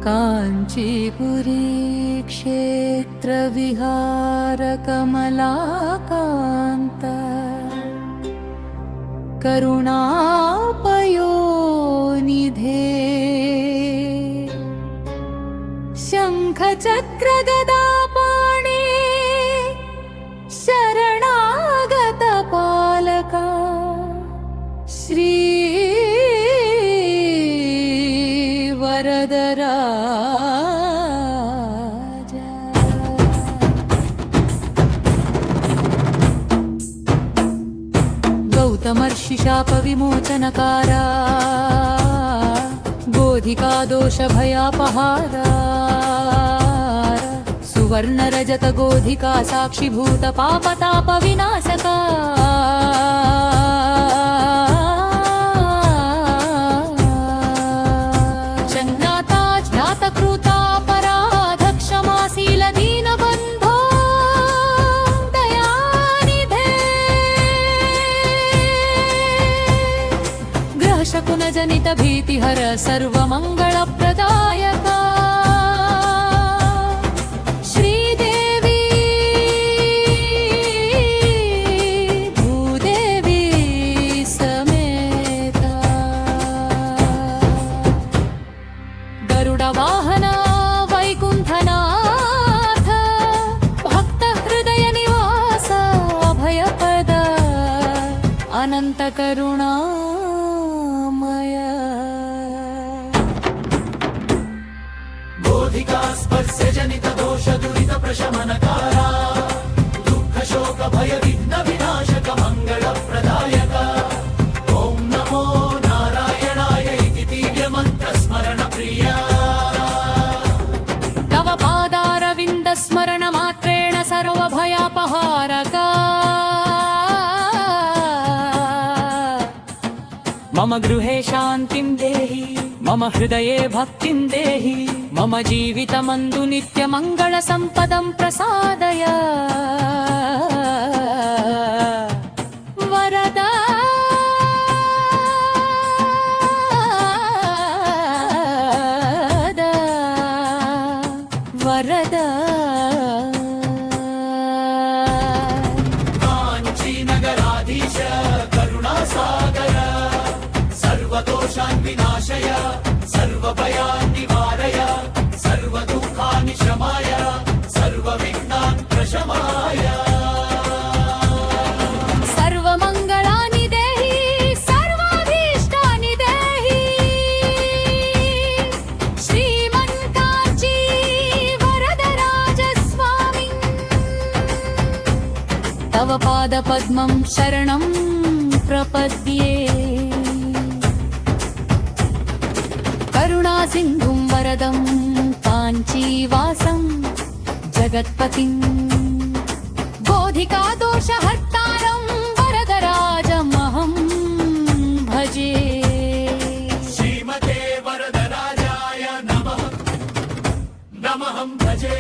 काञ्चीपुरी क्षेत्रविहारकमलाकान्त करुणापयोनिधे शङ्खचक्रगदापाणे शरणागतपालका श्री वरदराजा गौतमर्षिशापविमोचनकारा गोधिका दोषभयापहारा सुवर्णरजत गोधिका साक्षिभूत पापतापविनाशका शकुनजनित भीतिहर सर्वमङ्गलप्रदायका श्रीदेवी भूदेवी समेता गरुडवाहना वैकुण्ठनाथ भक्तहृदयनिवास अभयपद अनन्तकरुणा गोधिका स्पर्शजनित दोष दुरित प्रशमनकारा दुःख शोक भय विघ्न विनाशक मंगलप्रदायक ओम नमो नारायणाय इति दिव्य मंत्र स्मरण प्रिया तव पादारविन्द स्मरण मात्रेण सर्वभयापहारका मम गृहे शान्तिं देहि मम हृदये भक्तिं देहि मम जीवितमंदु नित्यमंगल संपदं प्रसादय वरदा वरदा काञ्चीनगराधीश करुणासागर सर्वदोषान् विनाशय सर्वभयान् निवारय सर्वदुःखानि शमाय सर्वविघ्नान् प्रशमाय सर्वमङ्गलानि देहि सर्वाभीष्टानि देहि श्रीमन्काञ्ची वरदराजस्वामी तव पादपद्मं शरणं प्रपद्ये करुणासिन्धुं वरदं काञ्चीवासं जगत्पतिं गोधिका दोषहर्तारं वरदराजमहं भजे श्रीमते वरदराजाय नमः नमः भजे।